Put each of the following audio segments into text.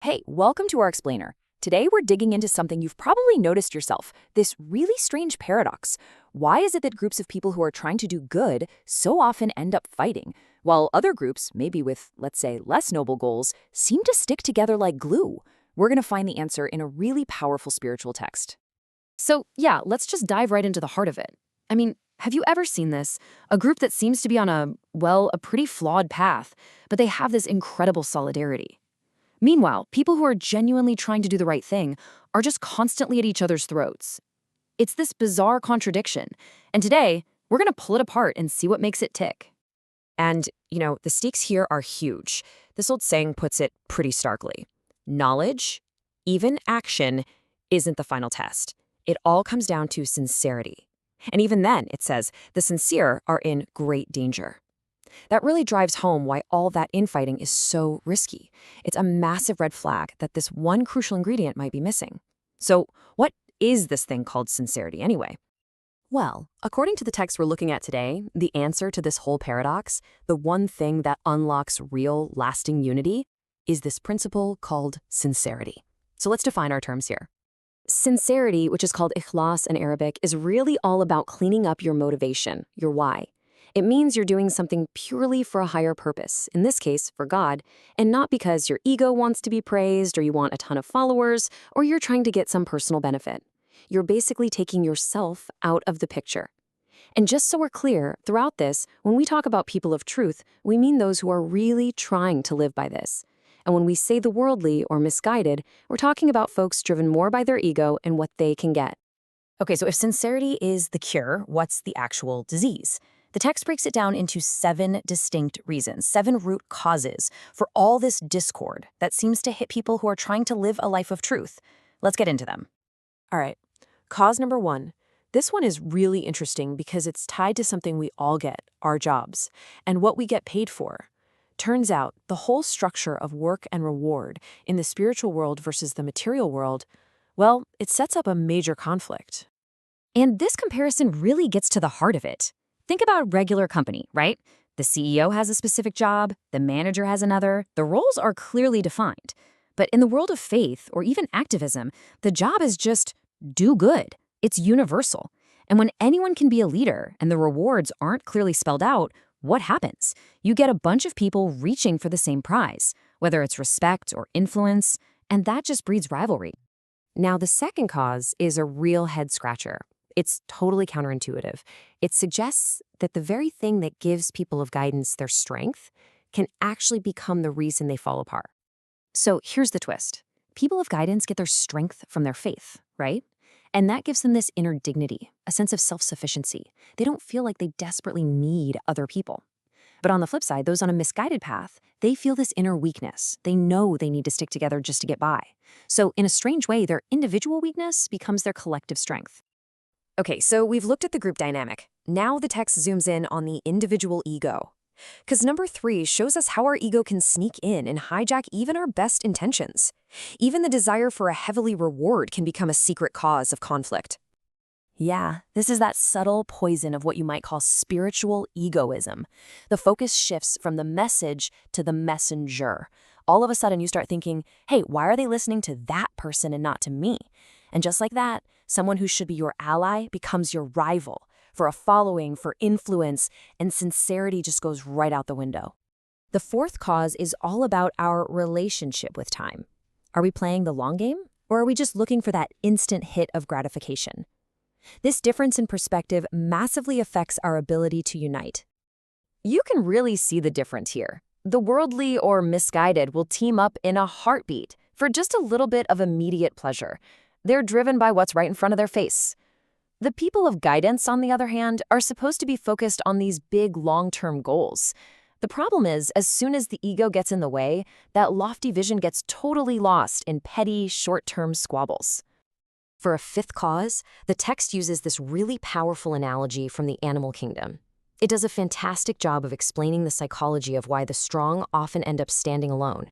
Hey, welcome to our explainer. Today we're digging into something you've probably noticed yourself, this really strange paradox. Why is it that groups of people who are trying to do good so often end up fighting, while other groups, maybe with, let's say, less noble goals, seem to stick together like glue? We're going to find the answer in a really powerful spiritual text. So, yeah, let's just dive right into the heart of it. I mean, have you ever seen this? A group that seems to be on a pretty flawed path, but they have this incredible solidarity. Meanwhile, people who are genuinely trying to do the right thing are just constantly at each other's throats. It's this bizarre contradiction. And today, we're going to pull it apart and see what makes it tick. And the stakes here are huge. This old saying puts it pretty starkly. Knowledge, even action, isn't the final test. It all comes down to sincerity. And even then, it says, the sincere are in great danger. That really drives home why all that infighting is so risky. It's a massive red flag that this one crucial ingredient might be missing. So, what is this thing called sincerity anyway? Well, according to the text we're looking at today, the answer to this whole paradox, the one thing that unlocks real, lasting unity, is this principle called sincerity. So let's define our terms here. Sincerity, which is called İhlâs in Arabic, is really all about cleaning up your motivation, your why. It means you're doing something purely for a higher purpose, in this case, for God, and not because your ego wants to be praised or you want a ton of followers or you're trying to get some personal benefit. You're basically taking yourself out of the picture. And just so we're clear, throughout this, when we talk about people of truth, we mean those who are really trying to live by this. And when we say the worldly or misguided, we're talking about folks driven more by their ego and what they can get. Okay, so if sincerity is the cure, what's the actual disease? The text breaks it down into 7 distinct reasons, 7 root causes for all this discord that seems to hit people who are trying to live a life of truth. Let's get into them. All right, cause number 1. This one is really interesting because it's tied to something we all get, our jobs, and what we get paid for. Turns out the whole structure of work and reward in the spiritual world versus the material world, well, it sets up a major conflict. And this comparison really gets to the heart of it. Think about a regular company, right? The CEO has a specific job, the manager has another, the roles are clearly defined. But in the world of faith or even activism, the job is just do good. It's universal. And when anyone can be a leader and the rewards aren't clearly spelled out, what happens? You get a bunch of people reaching for the same prize, whether it's respect or influence, and that just breeds rivalry. Now, the second cause is a real head-scratcher. It's totally counterintuitive. It suggests that the very thing that gives people of guidance their strength can actually become the reason they fall apart. So here's the twist. People of guidance get their strength from their faith, right? And that gives them this inner dignity, a sense of self-sufficiency. They don't feel like they desperately need other people. But on the flip side, those on a misguided path, they feel this inner weakness. They know they need to stick together just to get by. So in a strange way, their individual weakness becomes their collective strength. Okay, so we've looked at the group dynamic. Now the text zooms in on the individual ego. Because number 3 shows us how our ego can sneak in and hijack even our best intentions. Even the desire for a heavenly reward can become a secret cause of conflict. Yeah, this is that subtle poison of what you might call spiritual egoism. The focus shifts from the message to the messenger. All of a sudden you start thinking, hey, why are they listening to that person and not to me? And just like that, someone who should be your ally becomes your rival. For a following, for influence, and sincerity just goes right out the window. The fourth cause is all about our relationship with time. Are we playing the long game, or are we just looking for that instant hit of gratification? This difference in perspective massively affects our ability to unite. You can really see the difference here. The worldly or misguided will team up in a heartbeat for just a little bit of immediate pleasure. They're driven by what's right in front of their face. The people of guidance, on the other hand, are supposed to be focused on these big long-term goals. The problem is, as soon as the ego gets in the way, that lofty vision gets totally lost in petty, short-term squabbles. For a fifth cause, the text uses this really powerful analogy from the animal kingdom. It does a fantastic job of explaining the psychology of why the strong often end up standing alone.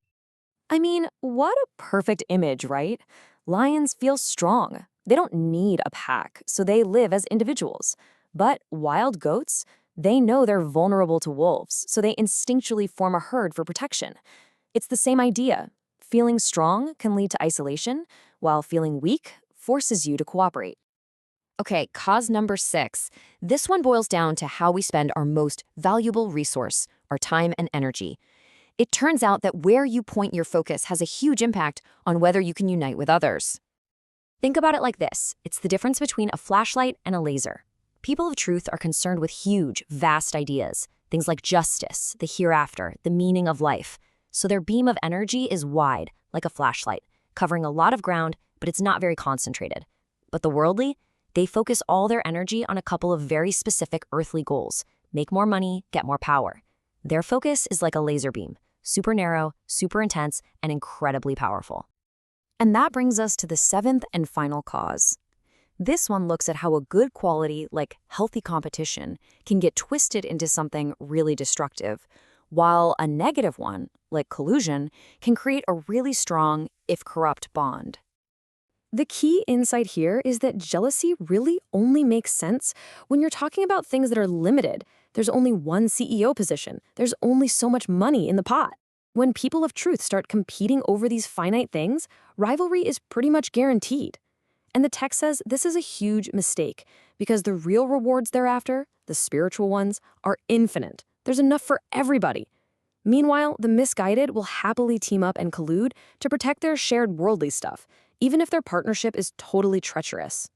I mean, what a perfect image, right? Lions feel strong. They don't need a pack, so they live as individuals. But wild goats, they know they're vulnerable to wolves, so they instinctually form a herd for protection. It's the same idea. Feeling strong can lead to isolation, while feeling weak forces you to cooperate. Okay, cause number 6. This one boils down to how we spend our most valuable resource, our time and energy. It turns out that where you point your focus has a huge impact on whether you can unite with others. Think about it like this. It's the difference between a flashlight and a laser. People of truth are concerned with huge, vast ideas, things like justice, the hereafter, the meaning of life. So their beam of energy is wide, like a flashlight, covering a lot of ground, but it's not very concentrated. But the worldly, they focus all their energy on a couple of very specific earthly goals: make more money, get more power. Their focus is like a laser beam, super narrow, super intense, and incredibly powerful. And that brings us to the 7th and final cause. This one looks at how a good quality, like healthy competition, can get twisted into something really destructive, while a negative one, like collusion, can create a really strong, if corrupt, bond. The key insight here is that jealousy really only makes sense when you're talking about things that are limited. There's only one CEO position. There's only so much money in the pot. When people of truth start competing over these finite things, rivalry is pretty much guaranteed. And the text says this is a huge mistake because the real rewards thereafter, the spiritual ones, are infinite. There's enough for everybody. Meanwhile, the misguided will happily team up and collude to protect their shared worldly stuff, even if their partnership is totally treacherous.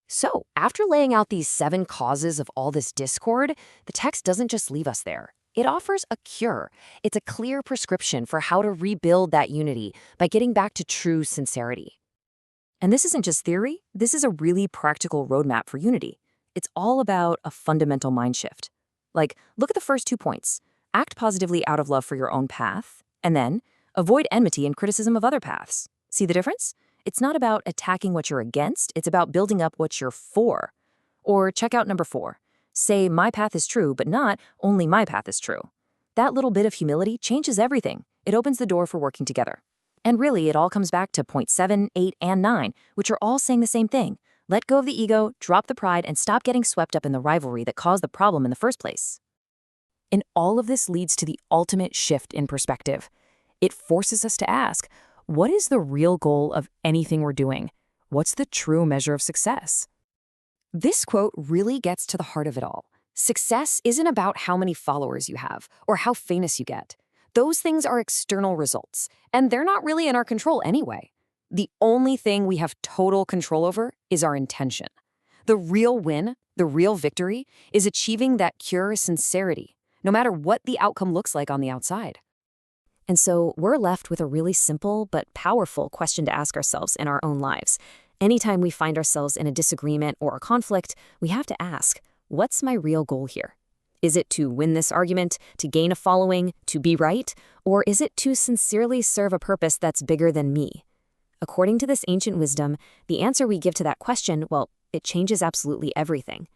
So, after laying out these 7 causes of all this discord, the text doesn't just leave us there. It offers a cure. It's a clear prescription for how to rebuild that unity by getting back to true sincerity. And this isn't just theory, this is a really practical roadmap for unity. It's all about a fundamental mind shift. Like, look at the first 2 points. Act positively out of love for your own path, and then avoid enmity and criticism of other paths. See the difference? It's not about attacking what you're against, it's about building up what you're for. Or check out number 4. Say, my path is true, but not only my path is true. That little bit of humility changes everything. It opens the door for working together. And really, it all comes back to point 7, 8, and 9, which are all saying the same thing. Let go of the ego, drop the pride, and stop getting swept up in the rivalry that caused the problem in the first place. And all of this leads to the ultimate shift in perspective. It forces us to ask, what is the real goal of anything we're doing? What's the true measure of success? This quote really gets to the heart of it all. Success isn't about how many followers you have or how famous you get. Those things are external results, and they're not really in our control anyway. The only thing we have total control over is our intention. The real win, the real victory, is achieving that pure sincerity, no matter what the outcome looks like on the outside. And so we're left with a really simple but powerful question to ask ourselves in our own lives. Anytime we find ourselves in a disagreement or a conflict, we have to ask, what's my real goal here? Is it to win this argument, to gain a following, to be right? Or is it to sincerely serve a purpose that's bigger than me? According to this ancient wisdom, the answer we give to that question, well, it changes absolutely everything.